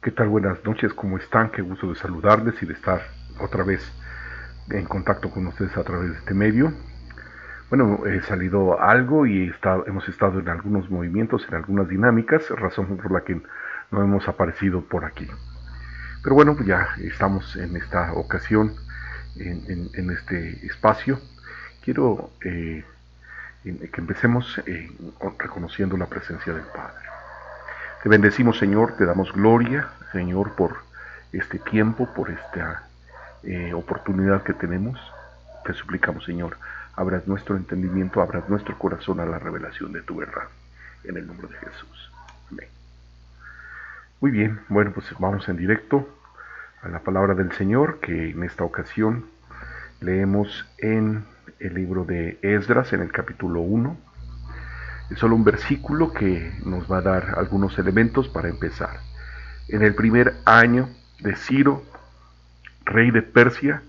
¿Qué tal? Buenas noches, ¿cómo están? Qué gusto de saludarles y de estar otra vez en contacto con ustedes a través de este medio. Bueno, he salido algo y hemos estado en algunos movimientos, en algunas dinámicas, razón por la que no hemos aparecido por aquí. Pero bueno, pues ya estamos en esta ocasión, en este espacio. Quiero que empecemos reconociendo la presencia del Padre. Te bendecimos, Señor, te damos gloria, Señor, por este tiempo, por esta oportunidad que tenemos. Te suplicamos, Señor, abras nuestro entendimiento, abras nuestro corazón a la revelación de tu verdad. En el nombre de Jesús. Amén. Muy bien, bueno, pues vamos en directo a la palabra del Señor, que en esta ocasión leemos en el libro de Esdras, en el capítulo 1. Es solo un versículo que nos va a dar algunos elementos para empezar. En el primer año de Ciro, rey de Persia,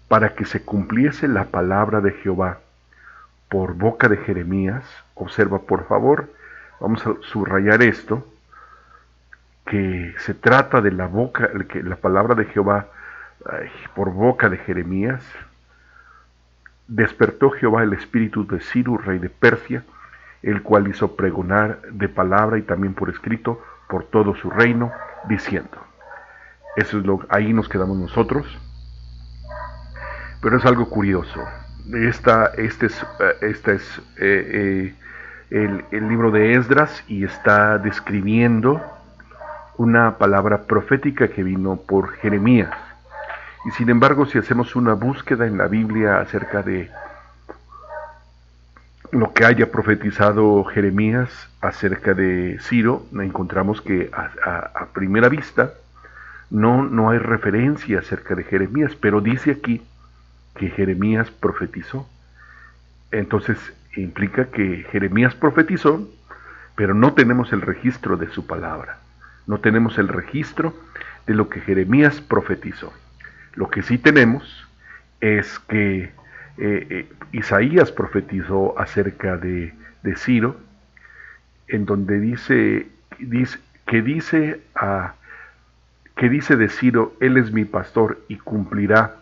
para que se cumpliese la palabra de Jehová por boca de Jeremías. Observa, por favor, vamos a subrayar esto, que se trata de la palabra de Jehová por boca de Jeremías. Despertó Jehová el espíritu de Ciro, rey de Persia, el cual hizo pregonar de palabra y también por escrito por todo su reino, diciendo. Eso es ahí nos quedamos nosotros. Pero es algo curioso. Este es el libro de Esdras y está describiendo una palabra profética que vino por Jeremías. Y sin embargo, si hacemos una búsqueda en la Biblia acerca de lo que haya profetizado Jeremías acerca de Ciro, encontramos que a primera vista no hay referencia acerca de Jeremías, pero dice aquí que Jeremías profetizó. Entonces implica que Jeremías profetizó, pero no tenemos el registro de su palabra. No tenemos el registro de lo que Jeremías profetizó. Lo que sí tenemos es que Isaías profetizó acerca de Ciro, en donde dice de Ciro, él es mi pastor y cumplirá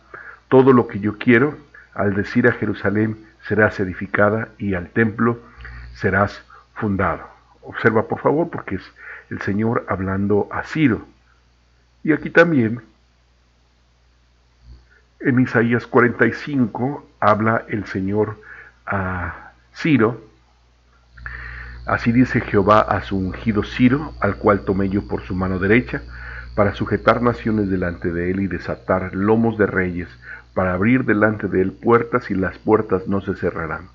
todo lo que yo quiero. Al decir a Jerusalén serás edificada y al templo serás fundado. Observa por favor, porque es el Señor hablando a Ciro. Y aquí también en Isaías 45 habla el Señor a Ciro. Así dice Jehová a su ungido Ciro, al cual tomé yo por su mano derecha, para sujetar naciones delante de él y desatar lomos de reyes, para abrir delante de él puertas y las puertas no se cerrarán.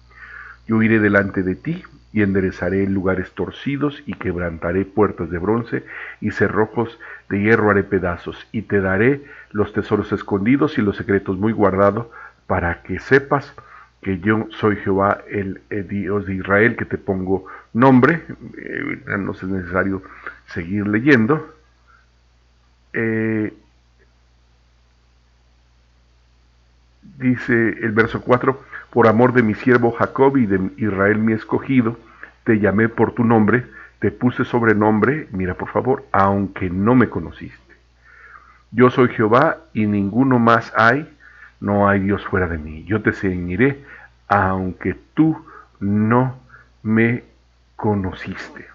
Yo iré delante de ti y enderezaré lugares torcidos y quebrantaré puertas de bronce y cerrojos de hierro haré pedazos y te daré los tesoros escondidos y los secretos muy guardados para que sepas que yo soy Jehová, el Dios de Israel, que te pongo nombre. No es necesario seguir leyendo. Dice el verso 4, por amor de mi siervo Jacob y de Israel mi escogido, te llamé por tu nombre, te puse sobrenombre, mira por favor, aunque no me conociste. Yo soy Jehová y ninguno más hay, no hay Dios fuera de mí. Yo te ceñiré, aunque tú no me conociste.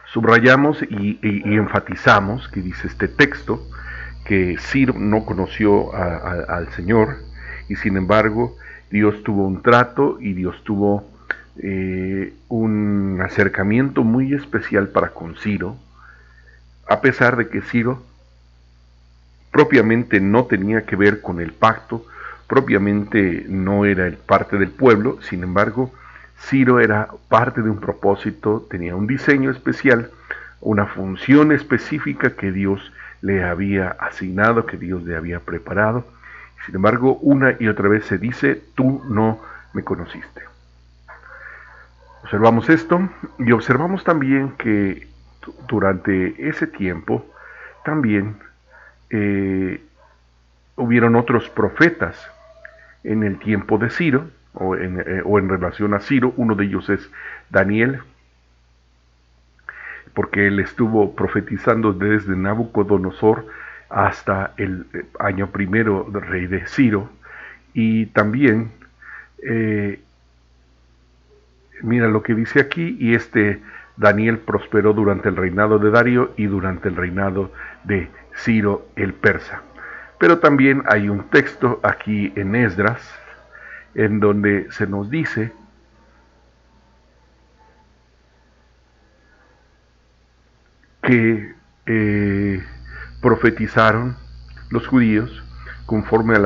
Subrayamos y enfatizamos que dice este texto que Ciro no conoció al Señor y sin embargo Dios tuvo un trato y Dios tuvo un acercamiento muy especial para con Ciro, a pesar de que Ciro propiamente no tenía que ver con el pacto, propiamente no era parte del pueblo. Sin embargo, Ciro era parte de un propósito, tenía un diseño especial, una función específica que Dios le había asignado, que Dios le había preparado. Sin embargo, una y otra vez se dice, tú no me conociste. Observamos esto y observamos también que durante ese tiempo también hubieron otros profetas en el tiempo de Ciro, o en relación a Ciro. Uno de ellos es Daniel. porque él estuvo profetizando desde Nabucodonosor hasta el año primero del rey de Ciro. Y también, mira lo que dice aquí, y Daniel prosperó durante el reinado de Darío y durante el reinado de Ciro el persa. Pero también hay un texto aquí en Esdras, en donde se nos dice que profetizaron los judíos conforme a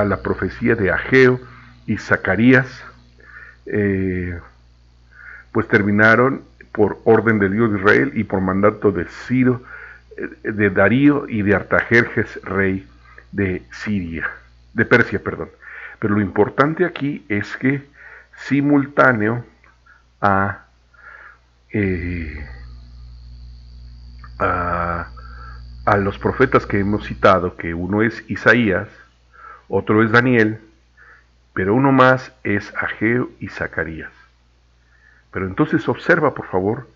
la profecía de Ageo y Zacarías, pues terminaron por orden de Dios de Israel y por mandato de Ciro, de Darío y de Artajerjes, rey de Siria, de Persia, perdón. Pero lo importante aquí es que simultáneo a, a los profetas que hemos citado, que uno es Isaías, otro es Daniel, pero uno más es Ageo y Zacarías. Pero entonces observa, por favor,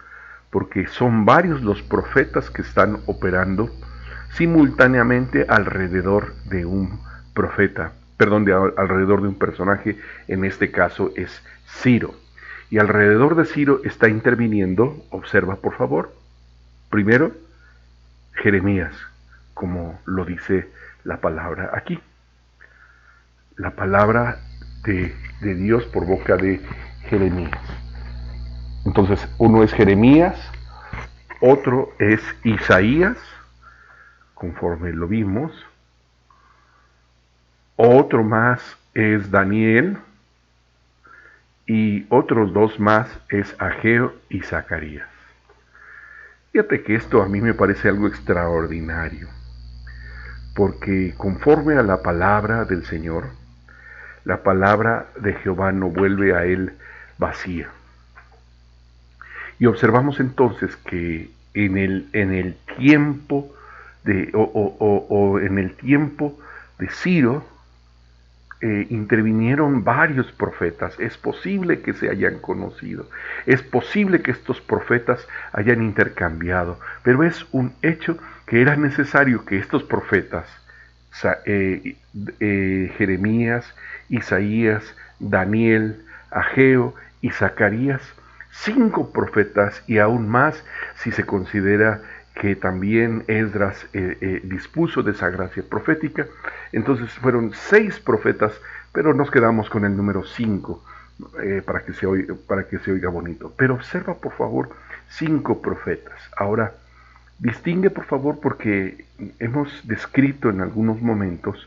porque son varios los profetas que están operando simultáneamente alrededor de un profeta, perdón, alrededor de un personaje, en este caso es Ciro. Y alrededor de Ciro está interviniendo, observa por favor, primero Jeremías, como lo dice la palabra aquí. La palabra de Dios por boca de Jeremías. Entonces, uno es Jeremías, otro es Isaías, conforme lo vimos, otro más es Daniel, y otros dos más es Ageo y Zacarías. Fíjate que esto a mí me parece algo extraordinario, porque conforme a la palabra del Señor, la palabra de Jehová no vuelve a él vacía. Y observamos entonces que en el tiempo de Ciro intervinieron varios profetas. Es posible que se hayan conocido, es posible que estos profetas hayan intercambiado, pero es un hecho que era necesario que estos profetas, Jeremías, Isaías, Daniel, Ageo y Zacarías, 5 profetas, y aún más si se considera que también Esdras dispuso de esa gracia profética. Entonces fueron 6 profetas, pero nos quedamos con el número 5 para que se oiga bonito. Pero observa por favor 5 profetas. Ahora, distingue por favor, porque hemos descrito en algunos momentos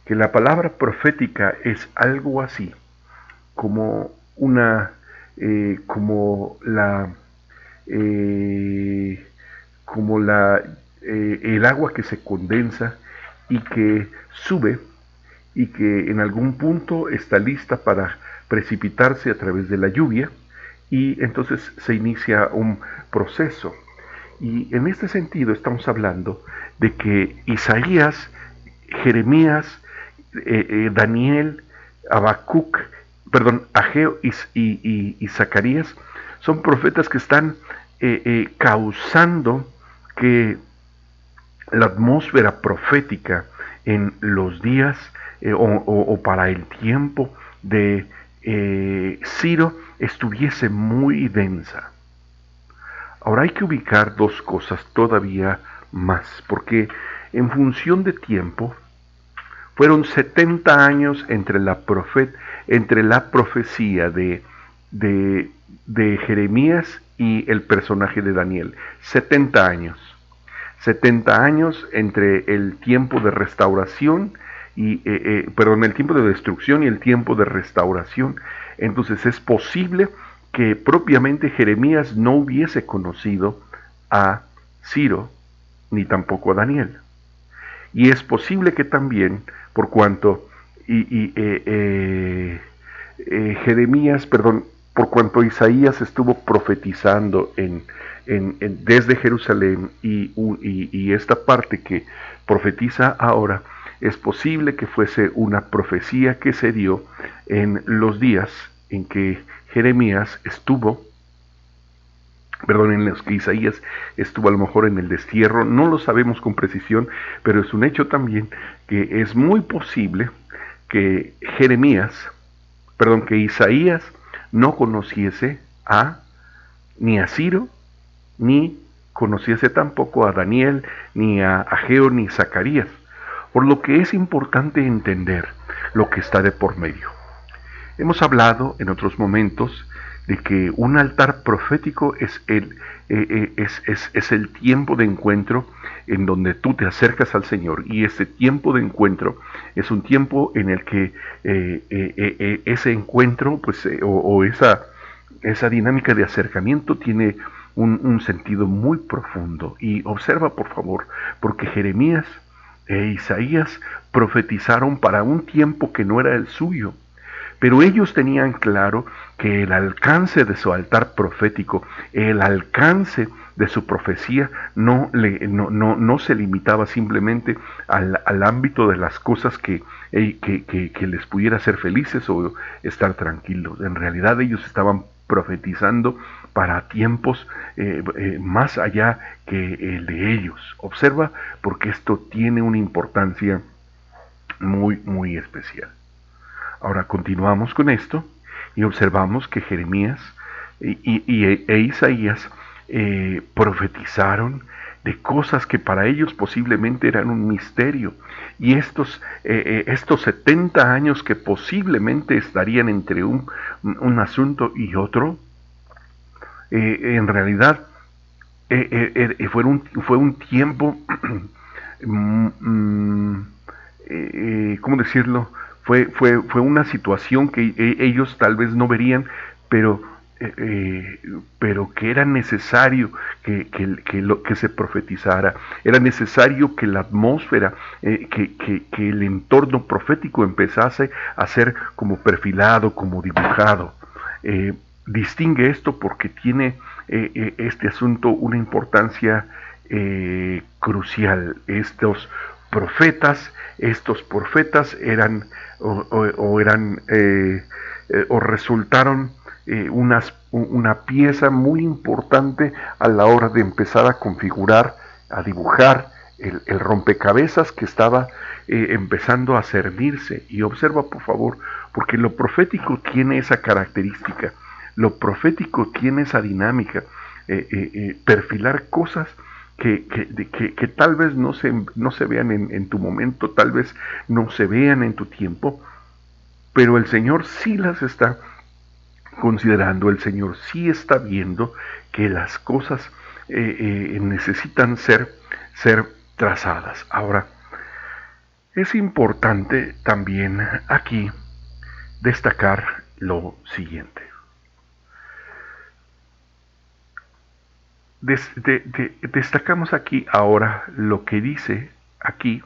que la palabra profética es algo así como el agua que se condensa y que sube y que en algún punto está lista para precipitarse a través de la lluvia, y entonces se inicia un proceso. Y en este sentido estamos hablando de que Isaías, Jeremías, Daniel, Habacuc, Ageo y Zacarías son profetas que están causando que la atmósfera profética en los días o para el tiempo de Ciro estuviese muy densa. Ahora hay que ubicar 2 cosas todavía más, porque en función de tiempo fueron 70 años entre la profecía de Jeremías y el personaje de Daniel. 70 años. 70 años entre el tiempo de restauración el tiempo de destrucción y el tiempo de restauración. Entonces es posible que propiamente Jeremías no hubiese conocido a Ciro ni tampoco a Daniel. Y es posible que también, por cuanto por cuanto Isaías estuvo profetizando desde Jerusalén y esta parte que profetiza ahora, es posible que fuese una profecía que se dio en los días en que Jeremías estuvo perdón, en los que Isaías estuvo a lo mejor en el destierro, no lo sabemos con precisión, pero es un hecho también que es muy posible que que Isaías no conociese ni a Ciro, ni conociese tampoco a Daniel, ni a Ageo, ni Zacarías, por lo que es importante entender lo que está de por medio. Hemos hablado en otros momentos de que un altar profético es el tiempo de encuentro en donde tú te acercas al Señor, y ese tiempo de encuentro es un tiempo en el que ese encuentro o esa dinámica de acercamiento tiene un sentido muy profundo. Y observa por favor, porque Jeremías e Isaías profetizaron para un tiempo que no era el suyo, pero ellos tenían claro que el alcance de su altar profético, el alcance de su profecía, no se limitaba simplemente al ámbito de las cosas que les pudiera hacer felices o estar tranquilos. En realidad ellos estaban profetizando para tiempos más allá que el de ellos. Observa, porque esto tiene una importancia muy, muy especial. Ahora continuamos con esto y observamos que Jeremías e Isaías profetizaron de cosas que para ellos posiblemente eran un misterio. Y estos 70 años que posiblemente estarían entre un asunto y otro, en realidad fue un tiempo, ¿cómo decirlo? Fue una situación que ellos tal vez no verían, pero, pero que era necesario que se profetizara, era necesario que la atmósfera, que el entorno profético empezase a ser como perfilado, como dibujado. Distingue esto porque tiene este asunto una importancia crucial. Estos profetas eran o resultaron una pieza muy importante a la hora de empezar a configurar, a dibujar el rompecabezas que estaba empezando a servirse. Y observa por favor, porque lo profético tiene esa característica, lo profético tiene esa dinámica, perfilar cosas que tal vez no se vean en tu momento, tal vez no se vean en tu tiempo, pero el Señor sí las está considerando, el Señor sí está viendo que las cosas necesitan ser trazadas. Ahora, es importante también aquí destacar lo siguiente. Destacamos aquí ahora lo que dice aquí,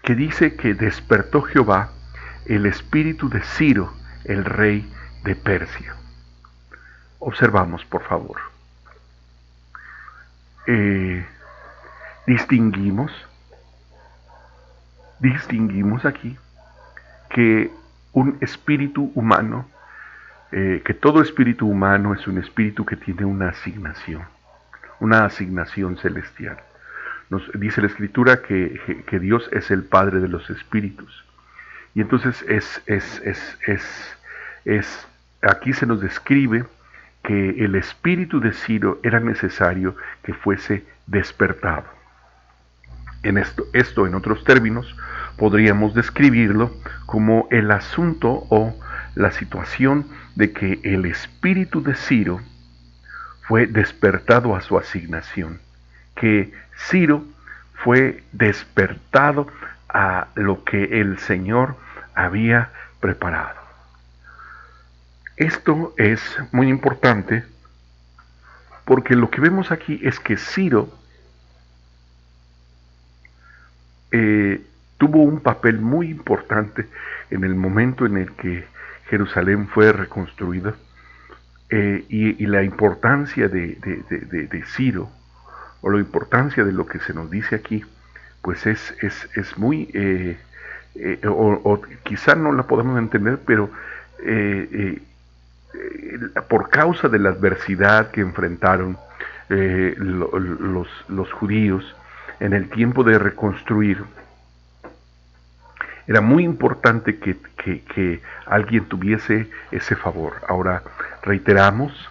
que dice que despertó Jehová el espíritu de Ciro, el rey de Persia. Observamos, por favor. Eh, distinguimos aquí que un espíritu humano, que todo espíritu humano es un espíritu que tiene una asignación celestial. Nos dice la Escritura que Dios es el Padre de los espíritus. Y entonces aquí se nos describe que el espíritu de Ciro era necesario que fuese despertado. Esto en otros términos podríamos describirlo como el asunto o la situación de que el espíritu de Ciro fue despertado a su asignación, que Ciro fue despertado a lo que el Señor había preparado. Esto es muy importante porque lo que vemos aquí es que Ciro tuvo un papel muy importante en el momento en el que Jerusalén fue reconstruida, y la importancia de Ciro, o la importancia de lo que se nos dice aquí, pues es muy, o quizá no la podemos entender, pero por causa de la adversidad que enfrentaron los judíos en el tiempo de reconstruir, era muy importante que alguien tuviese ese favor. Ahora, reiteramos,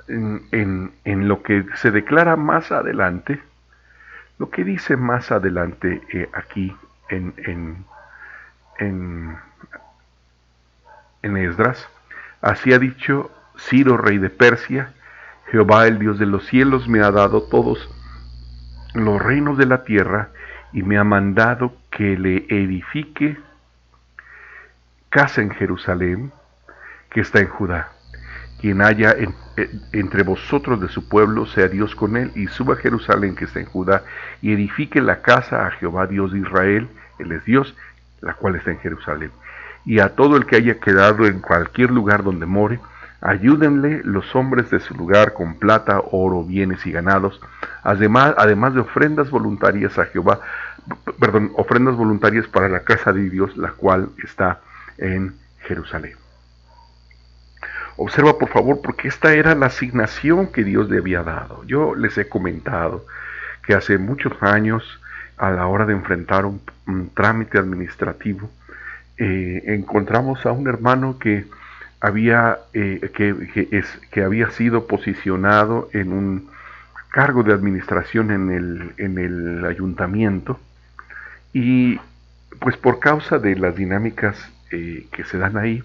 en lo que se declara más adelante, lo que dice más adelante aquí en, en Esdras, así ha dicho Ciro, rey de Persia: Jehová, el Dios de los cielos, me ha dado todos los reinos de la tierra y me ha mandado que le edifique casa en Jerusalén, que está en Judá. Quien haya entre vosotros de su pueblo, sea Dios con él, y suba a Jerusalén, que está en Judá, y edifique la casa a Jehová, Dios de Israel, él es Dios, la cual está en Jerusalén. Y a todo el que haya quedado en cualquier lugar donde more, ayúdenle los hombres de su lugar con plata, oro, bienes y ganados, además de ofrendas voluntarias a Jehová, ofrendas voluntarias para la casa de Dios, la cual está en Jerusalén. Observa por favor, porque esta era la asignación que Dios le había dado. Yo les he comentado que hace muchos años, a la hora de enfrentar un trámite administrativo, encontramos a un hermano que había sido posicionado en un cargo de administración en el ayuntamiento, y pues por causa de las dinámicas que se dan ahí,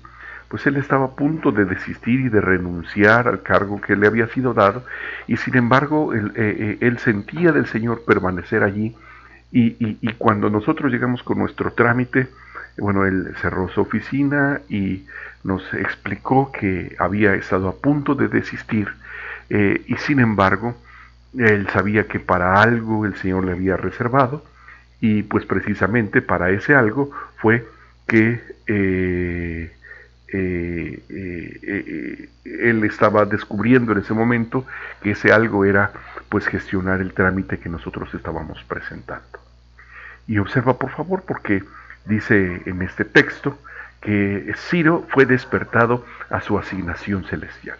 pues él estaba a punto de desistir y de renunciar al cargo que le había sido dado, y sin embargo él sentía del Señor permanecer allí, y cuando nosotros llegamos con nuestro trámite, bueno, él cerró su oficina y nos explicó que había estado a punto de desistir, y sin embargo él sabía que para algo el Señor le había reservado, y pues precisamente para ese algo fue que él estaba descubriendo en ese momento que ese algo era pues gestionar el trámite que nosotros estábamos presentando. Y observa por favor, porque dice en este texto que Ciro fue despertado a su asignación celestial.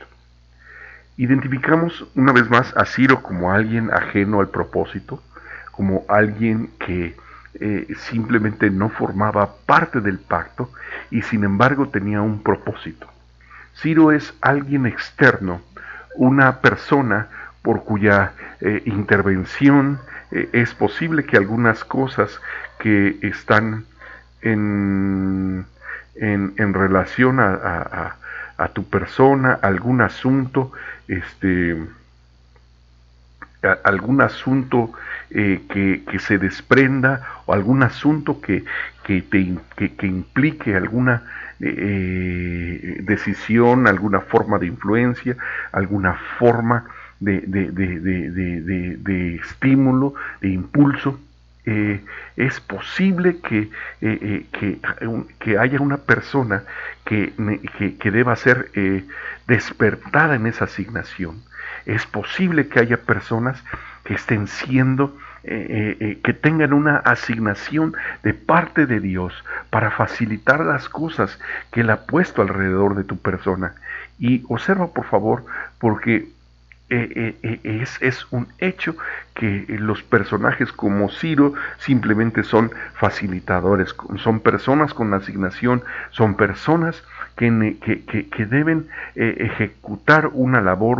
Identificamos una vez más a Ciro como alguien ajeno al propósito, como alguien que simplemente no formaba parte del pacto y sin embargo tenía un propósito. Ciro es alguien externo, una persona por cuya intervención es posible que algunas cosas que están en relación a tu persona, algún asunto, algún asunto que se desprenda, o algún asunto que implique alguna decisión, alguna forma de influencia, alguna forma de estímulo, de impulso. Es posible que haya una persona que deba ser despertada en esa asignación. Es posible que haya personas que estén siendo, que tengan una asignación de parte de Dios para facilitar las cosas que Él ha puesto alrededor de tu persona. Y observa por favor, porque es un hecho que los personajes como Ciro simplemente son facilitadores, son personas con asignación, son personas que deben ejecutar una labor,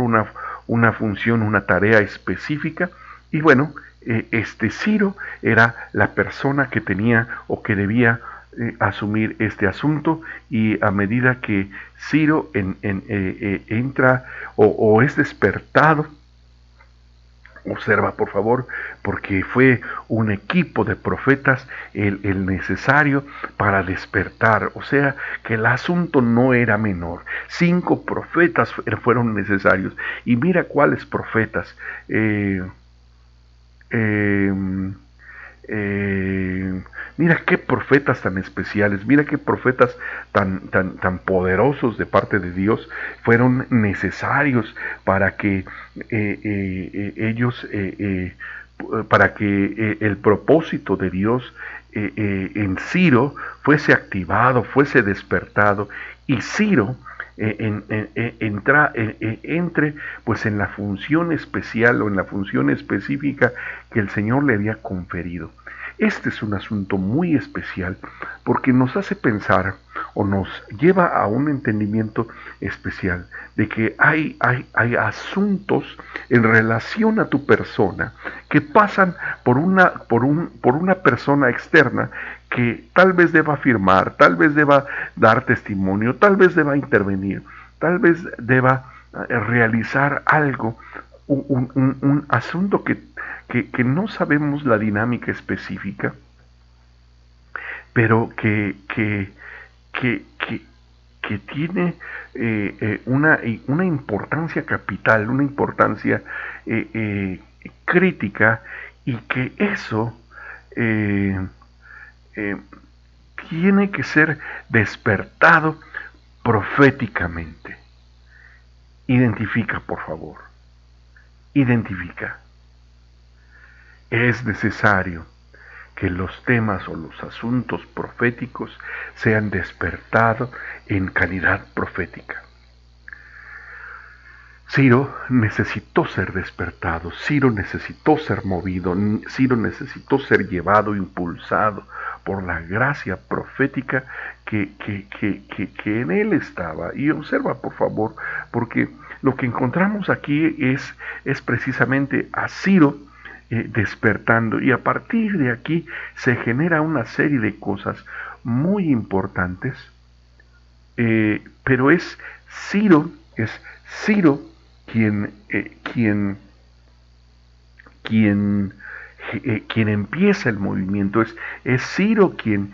una función, una tarea específica. Y bueno, Ciro era la persona que tenía o que debía asumir este asunto, y a medida que Ciro entra o es despertado, observa por favor, porque fue un equipo de profetas el necesario para despertar, o sea que el asunto no era menor. 5 profetas fueron necesarios, y mira cuáles profetas. Mira qué profetas tan especiales, mira qué profetas tan poderosos de parte de Dios fueron necesarios para que ellos, para que el propósito de Dios en Ciro fuese activado, fuese despertado. Y Ciro entre pues en la función especial o en la función específica que el Señor le había conferido. Este es un asunto muy especial porque nos hace pensar o nos lleva a un entendimiento especial de que hay asuntos en relación a tu persona que pasan por una persona externa que tal vez deba afirmar, tal vez deba dar testimonio, tal vez deba intervenir, tal vez deba realizar algo, un asunto que no sabemos la dinámica específica, pero que, que, que tiene una importancia capital, una importancia crítica, y que eso eh, eh, tiene que ser despertado proféticamente. Identifica, por favor. Identifica. Es necesario que los temas o los asuntos proféticos sean despertados en calidad profética. Ciro necesitó ser despertado, Ciro necesitó ser movido, Ciro necesitó ser llevado, impulsado por la gracia profética que en él estaba. Y observa, por favor, porque lo que encontramos aquí es precisamente a Ciro despertando, y a partir de aquí se genera una serie de cosas muy importantes, pero es Ciro quien, quien, quien empieza el movimiento, es Ciro quien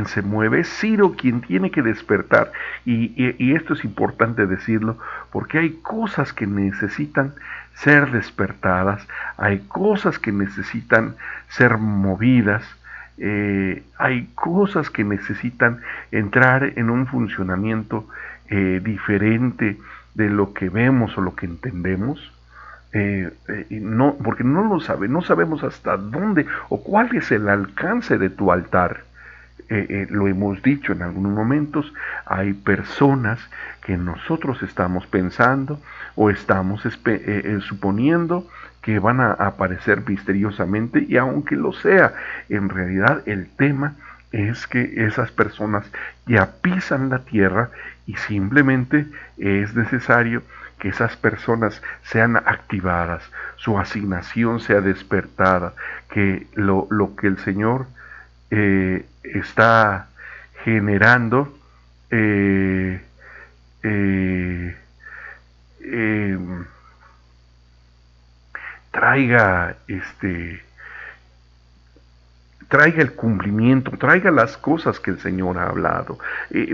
se mueve, es Ciro quien tiene que despertar, y esto es importante decirlo, porque hay cosas que necesitan ser despertadas, hay cosas que necesitan ser movidas, hay cosas que necesitan entrar en un funcionamiento diferente de lo que vemos o lo que entendemos. No, porque no sabemos hasta dónde o cuál es el alcance de tu altar. Lo hemos dicho en algunos momentos, hay personas que nosotros estamos pensando o estamos suponiendo que van a aparecer misteriosamente, y aunque lo sea, en realidad el tema es que esas personas ya pisan la tierra, y simplemente es necesario que esas personas sean activadas, su asignación sea despertada, que lo que el Señor está generando eh, eh, eh, traiga traiga el cumplimiento, traiga las cosas que el Señor ha hablado,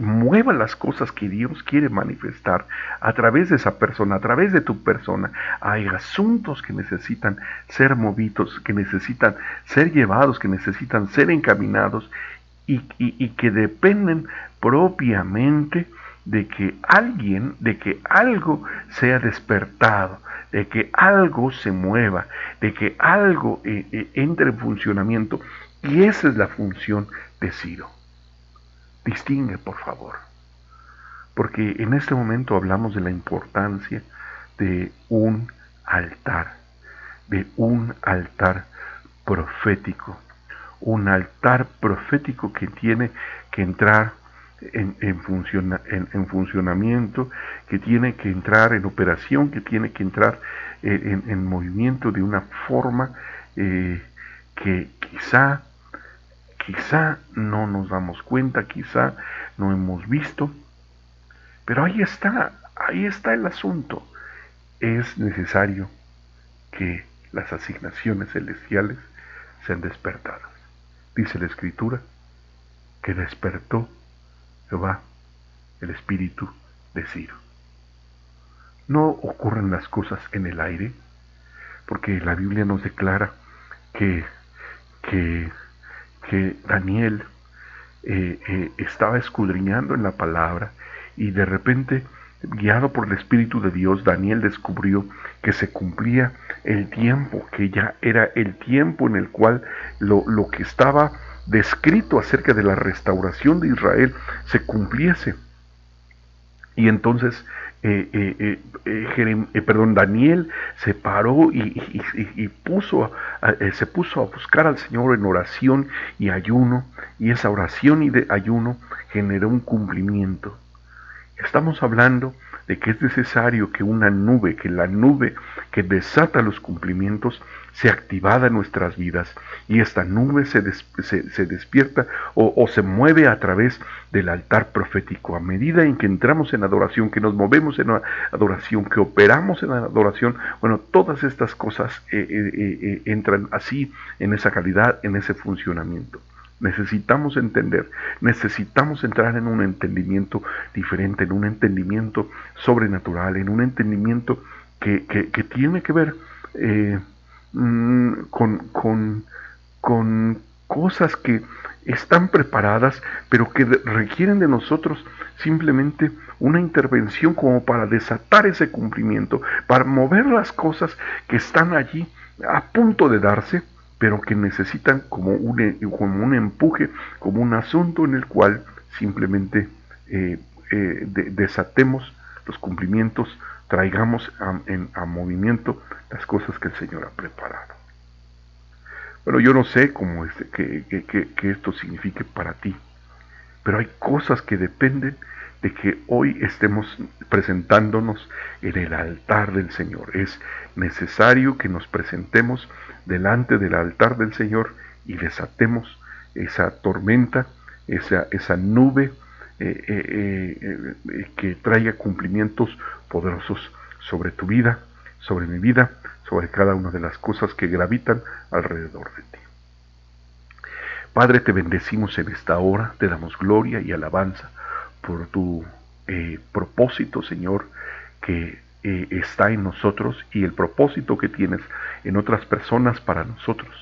mueva las cosas que Dios quiere manifestar a través de esa persona, a través de tu persona. Hay asuntos que necesitan ser movidos, que necesitan ser llevados, que necesitan ser encaminados, y que dependen propiamente de que algo sea despertado, de que algo se mueva, de que algo entre en funcionamiento. Y esa es la función de Ciro. Distingue, por favor, porque en este momento hablamos de la importancia de de un altar profético, un altar profético que tiene que entrar en funcionamiento, que tiene que entrar en operación, que tiene que entrar en movimiento de una forma que quizá no nos damos cuenta, quizá no hemos visto, pero ahí está el asunto. Es necesario que las asignaciones celestiales sean despertadas. Dice la Escritura que despertó Jehová el espíritu de Ciro. No ocurren las cosas en el aire, porque la Biblia nos declara que, que, que Daniel estaba escudriñando en la palabra, y de repente, guiado por el Espíritu de Dios, Daniel descubrió que se cumplía el tiempo, que ya era el tiempo en el cual lo que estaba descrito acerca de la restauración de Israel se cumpliese. Y entonces Daniel se paró y se puso a buscar al Señor en oración y ayuno, y esa oración y de ayuno generó un cumplimiento. Estamos hablando de que es necesario que una nube, que la nube que desata los cumplimientos, sea activada en nuestras vidas, y esta nube se despierta o se mueve a través del altar profético. A medida en que entramos en adoración, que nos movemos en adoración, que operamos en adoración, bueno, todas estas cosas entran así en esa calidad, en ese funcionamiento. Necesitamos entender, necesitamos entrar en un entendimiento diferente, en un entendimiento sobrenatural, en un entendimiento que tiene que ver con cosas que están preparadas, pero que requieren de nosotros simplemente una intervención como para desatar ese cumplimiento, para mover las cosas que están allí a punto de darse, pero que necesitan como un empuje, como un asunto en el cual simplemente desatemos los cumplimientos, traigamos a movimiento las cosas que el Señor ha preparado. Bueno, yo no sé cómo que esto signifique para ti, pero hay cosas que dependen de que hoy estemos presentándonos en el altar del Señor. Es necesario que nos presentemos delante del altar del Señor y desatemos esa tormenta, esa nube que traiga cumplimientos poderosos sobre tu vida, sobre mi vida, sobre cada una de las cosas que gravitan alrededor de ti. Padre, te bendecimos en esta hora, te damos gloria y alabanza por tu propósito, Señor, que está en nosotros, y el propósito que tienes en otras personas para nosotros.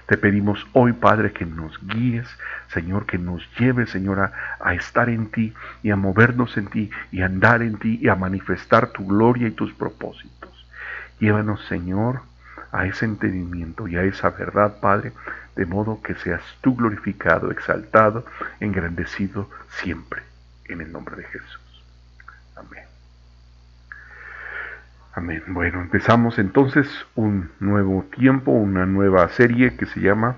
Te pedimos hoy, Padre, que nos guíes, Señor, que nos lleves, Señor, a estar en ti y a movernos en ti y a andar en ti y a manifestar tu gloria y tus propósitos. Llévanos, Señor, a ese entendimiento y a esa verdad, Padre, de modo que seas tú glorificado, exaltado, engrandecido siempre, en el nombre de Jesús. Amén. Amén. Bueno, empezamos entonces un nuevo tiempo, una nueva serie que se llama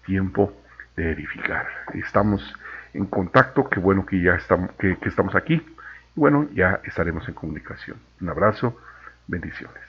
Tiempo de Edificar. Estamos en contacto, qué bueno que ya estamos, que estamos aquí. Y bueno, ya estaremos en comunicación. Un abrazo, bendiciones.